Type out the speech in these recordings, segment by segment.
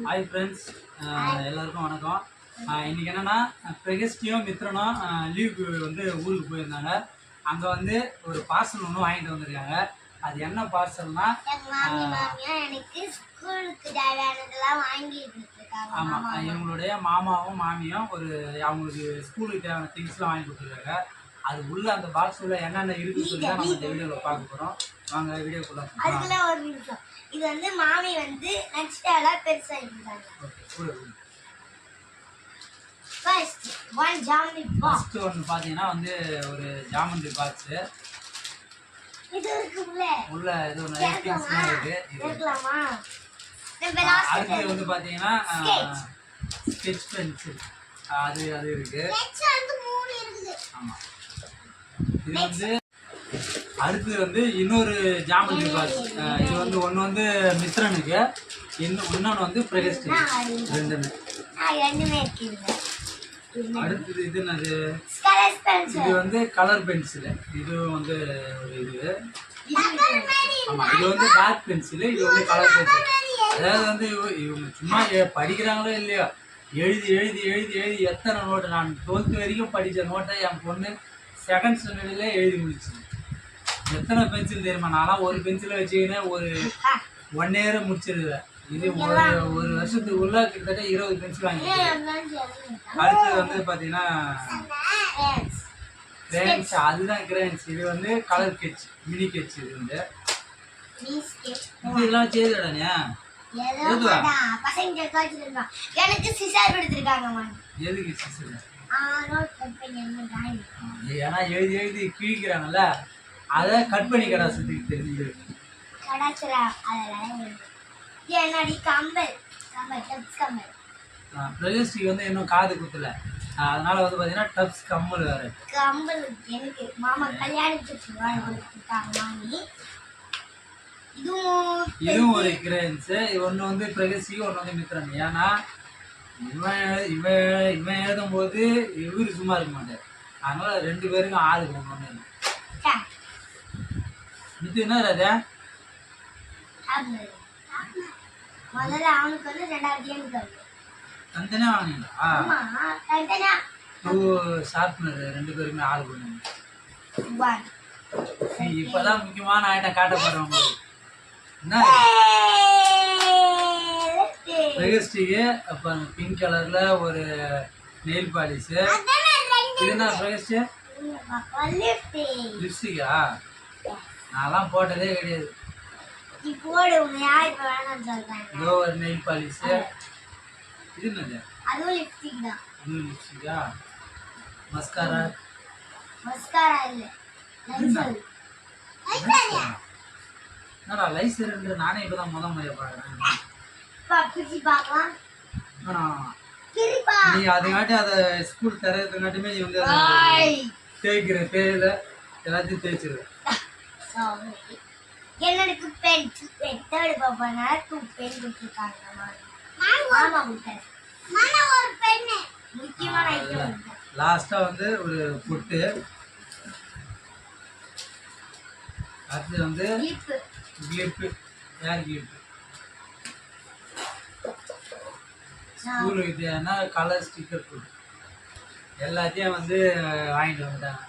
Hi friends, எல்லாருக்கும் வணக்கம். இன்றைக்கி என்னென்னா பிரகஸ்டியும் மித்ரனும் லீவுக்கு வந்து ஊருக்கு போயிருந்தாங்க. அங்கே வந்து ஒரு பார்சல் ஒன்று வாங்கிட்டு வந்திருக்காங்க. அது என்ன பார்சல்னா எனக்கு ஸ்கூலுக்கு தேவையானதெல்லாம் வாங்கிட்டு இருக்காங்க. ஆமாம், இவங்களுடைய மாமாவும் மாமியும் அவங்களுக்கு ஸ்கூலுக்கு தேவையான திங்ஸ்லாம் வாங்கி கொடுத்துருக்காங்க. அது உள்ள அந்த பாக்ஸ் உள்ள என்னென்ன இருக்குன்னு சொல்லி தான் நம்ம இந்த வீடியோவில் பார்க்க போகிறோம். வாங்க வீடியோக்குள்ள. அதுக்குள்ள ஒரு நிமிஷம், இது வந்து மாமி வந்து நெக்ஸ்ட் எல்லாம் பெருசா இருக்காங்க. First one geometry box. First ஒன்னு பாத்தீங்கன்னா வந்து ஒரு ஜாமெட்ரி பாக்ஸ். இது இருக்கு உள்ள இது ஒரு நிறைய திங்ஸ்லாம் இருக்கு. இருக்கலாமா? அடுத்து வந்து பாத்தீங்கன்னா ஸ்கெட்ச் பென்சில் அது இருக்கு. ஸ்கெட்ச் வந்து 3 இருக்குது. ஆமா. இது வந்து அடுத்து வந்து இன்னொரு ஜாமெட்ரி பாக்ஸ். இது வந்து ஒன்று வந்து மித்ரனுக்கு, இன்னொன்று வந்து பிரகஸ்டிக்கு. ரெண்டுமே இருக்குங்க. அடுத்தது இது என்னது? Colour pencil. இது வந்து கலர் பென்சில். இது வந்து ஒரு இது. ஆமாம், இது வந்து டார்க் பென்சில், இது வந்து கலர் பென்சில். அதாவது வந்து இவங்க சும்மா படிக்கிறாங்களோ இல்லையோ, எழுதி எழுதி எழுதி எழுதி எத்தனை நோட்டு, நான் 12th வரைக்கும் படித்த நோட்டை என் பொண்ணு 2nd ஸ்டாண்டர்ட்ல எழுதி முடிச்சு. எத்தனை பென்சில் தெரியுமா? நான்லாம் ஒரு பென்சிலை வச்சுக்கின்னு ஒரு 1 year முடிச்சிருவேன். இது ஒரு வருஷத்துக்குள்ள கிட்டத்தட்ட 20 பென்சில் வாங்கிட்டேன். அடுத்தது வந்து பார்த்தீங்கன்னா கிரேன்ஸ். அதுதான் கிரேன்ஸ். இது வந்து கலர் ஸ்கெட்ச், மினி ஸ்கெட்ச். இது வந்து இதெல்லாம் செய்துடானே. எனக்கு சிசர் எடுத்துருக்காங்க. எதுக்கு சிசர்? ஏன்னா எழுதி எழுதி கிழிக்கிறாங்கல்ல, அதை கட் பண்ணி கடாசத்துக்கு தெரிஞ்சு பிரகஸ்டிக்கு வந்து இன்னும் காது குத்தல, அதனால வந்து பாத்தீங்கன்னா டப்ஸ் கம்மல் வேற. கம்மல் எனக்கு மாமா கல்யாணத்துக்கு வாங்கி. இதுவும் ஒரு கிரேன்ஸ். ஒன்று வந்து பிரகஸ்டிக்கு, ஒன்று வந்து மித்ரன். ஏன்னா இவன் எழுதும் போது இவரு சும்மா இருக்க மாட்டார். அதனால 2 பேருக்கும் ஆளுக்கு ஒன்று. இது என்ன ராஜா? முதல்ல அவனுக்கு வந்து 2வது எனக்கு தனித்தனியா வாங்கினீங்களா? ஷார்ப்னர் 2 பேருமே ஆளுக்கு ஒன்று. இப்பதான் முக்கியமான ஐட்டம் காட்ட போறோம். என்ன பிரகஸ்டிக்கு அப்ப பிங்க் கலர்ல ஒரு நெயில் பாலிஷ். இது என்ன பிரகஸ்டி? லிப்ஸ்டிக்கா? நான்லாம் போட்டதே கிடையாது. இதோ ஒரு நெயில் பாலிஷ். இது என்னது? அதுவும் லிப்ஸ்டிக் தான். இதுவும் லிப்ஸ்டிக்கா? மஸ்காரா? மஸ்காரா இல்ல, லைசர். என்னடா லைசர்? நானே இப்பதான் முறையை பாக்குறேன். நீ அதுங்காட்டி அதை ஸ்கூல் தரதுங்காட்டுமே நீ வந்து தேய்க்கிற தேயில எல்லாத்தையும் தேய்ச்சிருவேன். என்னோட பென் தேர்ட் பாப்பானா 2 பென் கொடுத்துருக்காங்க. முக்கியமான ஐட்டம். லாஸ்டா வந்து ஒரு பொட்டு. அடுத்து வந்து கிளிப்பு. ஏர் கிளிப்பு. ஸ்கூலுக்கு தேவைன்னா கலர் ஸ்டிக்கர் போட்டு எல்லாத்தையும் வந்து வாங்கிட்டு வந்துட்டாங்க.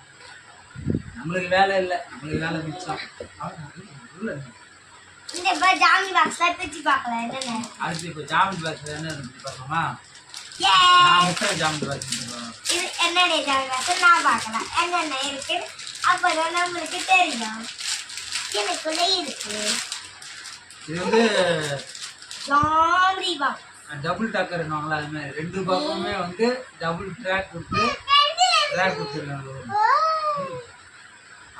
நம்மளுக்கு வேலை இல்லை, நம்மளுக்கு வேலை மிச்சம். இந்த ஜாமெட்ரி பாக்ஸ்ல பிரிச்சு பார்க்கலாம். என்னென்ன அடுத்து இப்போ ஜாமெட்ரி பாக்ஸ்ல என்ன இருக்கு பார்க்கலாமா? ஜாமெட்ரி பாக்ஸ் இது என்னென்ன ஜாமெட்ரி பாக்ஸ் நான் பார்க்கலாம். என்னென்ன இருக்கு அப்பதான் நம்மளுக்கு தெரியும். எனக்குள்ள இருக்கு. இது வந்து ஜாமெட்ரி பாக்ஸ் டபுள் டாக்கர் என்னவாங்களா, அது மாதிரி 2 பக்கமுமே வந்து டபுள் ட்ராக் கொடுத்துருக்காங்க.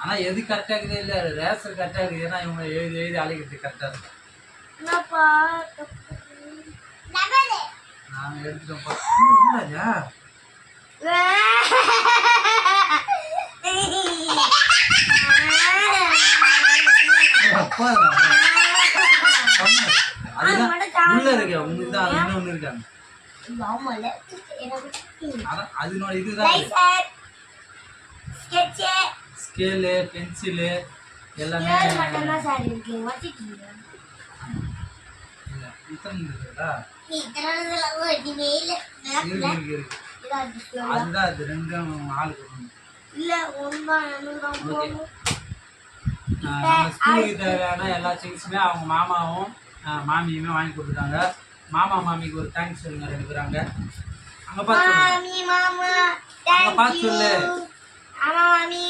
ஆனால் எது கரெக்டாக இருக்குது இல்லை, ரேசர் கரெக்டாக இருக்குது. ஏன்னா இவங்க எழுதி எழுதி அழைக்கிறது கரெக்டாக இருக்கு. நாங்கள் எடுத்துட்டோம். ராஜா அதுதான் உள்ள இருக்கு. உங்களுக்கு தான் அது இன்னொன்று இருக்காங்க. அதனோட இதுதான் ஸ்கேலு, பென்சிலு எல்லாமே. இத்தனை இருக்குதா? நீ தரதுல ஒண்ணுமே இல்ல. இருக்கு. இதாது சொல்லு. அதுதான் அது ரெண்டும் ஆளுக்கு ஒண்ணு. இல்ல ஒண்ணா என்னதான் போகும். நம்ம ஸ்கூலுக்கு தேவையான எல்லா திங்ஸுமே அவங்க மாமாவும் மாமியுமே வாங்கி கொடுத்துட்டாங்க. மாமா மாமிக்கு ஒரு தேங்க்ஸ் சொல்லுங்க 2 பேரும் அங்க. அங்க பார்த்து சொல்லுங்க. மாமி மாமா அங்க பார்த்து தேங்க் யூ. சொல்லு. ஆமா மாமி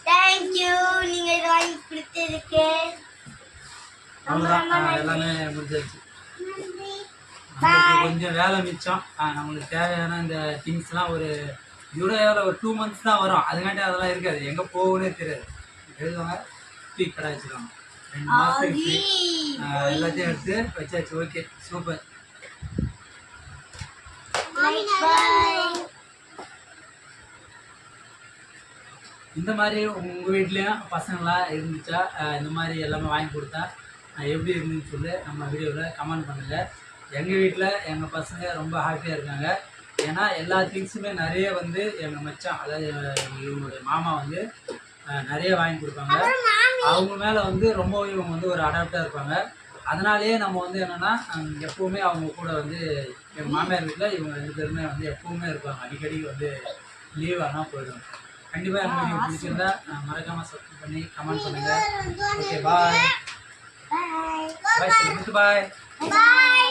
தேங்க் யூ. நீங்க இத வாங்கி கொடுத்ததுக்கு. அவ்வளோதான் எல்லாமே முடிஞ்சிருச்சு. நம்மளுக்கு கொஞ்சம் வேலை மிச்சம். நம்மளுக்கு தேவையான இந்த திங்ஸ்லாம் ஒரு இதோட ஒரு 2 months தான் வரும். அதுக்காண்டி அதெல்லாம் இருக்காது. எங்கே போகணுன்னே தெரியாது. எழுதுவாங்க டீ கடை வச்சுருவாங்க 2 மாதத்துக்கு free. எல்லாத்தையும் எடுத்து வச்சாச்சு. Okay super. இந்த மாதிரி உங்கள் வீட்லேயும் பசங்களாம் இருந்துச்சா இந்த மாதிரி எல்லாமே வாங்கி கொடுத்தா எப்படி இருந்துன்னு சொல்லி நம்ம வீடியோவில் கமெண்ட் பண்ணுங்கள். எங்கள் வீட்டில் எங்கள் பசங்க ரொம்ப ஹாப்பியாக இருக்காங்க. ஏன்னா எல்லா திங்ஸுமே நிறைய வந்து எங்கள் மச்சான் அதாவது இவங்களுடைய மாமா வந்து நிறைய வாங்கி கொடுப்பாங்க. அவங்க மேலே வந்து ரொம்பவும் இவங்க வந்து ஒரு அடாப்டாக இருப்பாங்க. அதனாலேயே நம்ம வந்து என்னென்னா எப்போவுமே அவங்க கூட வந்து எங்கள் மாமியார் வீட்டில் இவங்க 2 பேருமே வந்து எப்போவுமே இருப்பாங்க. அடிக்கடி வந்து லீவ் ஆனால் போயிடும். கண்டிப்பாக எங்கள் வீடியோ பிடிச்சிருந்தா மறக்காமல் சப்ஸ்கிரைப் பண்ணி கமெண்ட் பண்ணுங்கள். Okay bye. பாய். பாய். பாய்.